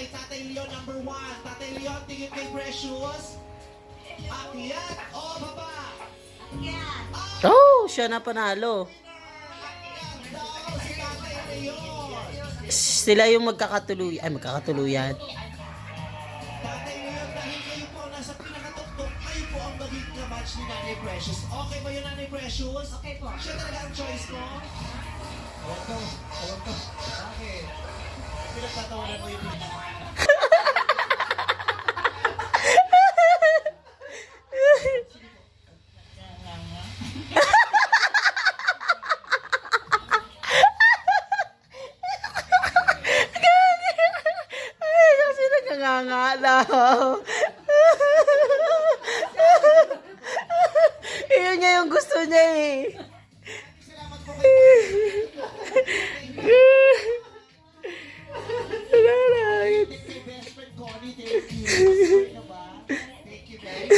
Tatay Leon number 1. Tatay Leon, tingin kay Precious. Akyat o baba? Oh, siya na panalo. Si Tatay Leon. Sila yung magkakatuluyan. Ay, magkakatuluyan. Tatay Leon, dahil kayo po nasa pinakatuktok, kayo po ang magiging kamatch ni Nanay Precious. Okay ba yun, Nanay Precious? Okay po. Siya talaga ang choice mo? Alam ko. Bakit? Pinagtatawanan mo yung Ay, kasi nagkangangalaw. Iyon niya yung gusto niya eh. salamat po kayo. Thank you, best friend Connie. Thank you. Sorry na ba? Thank you, babe.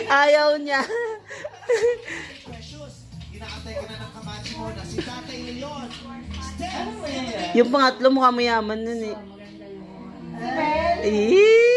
Ayaw niya. Precious, inaantay ka na ng kamatch mo na si Tatay Leon. Steph! Yung pangatlo mukha mayaman nun eh. Eh.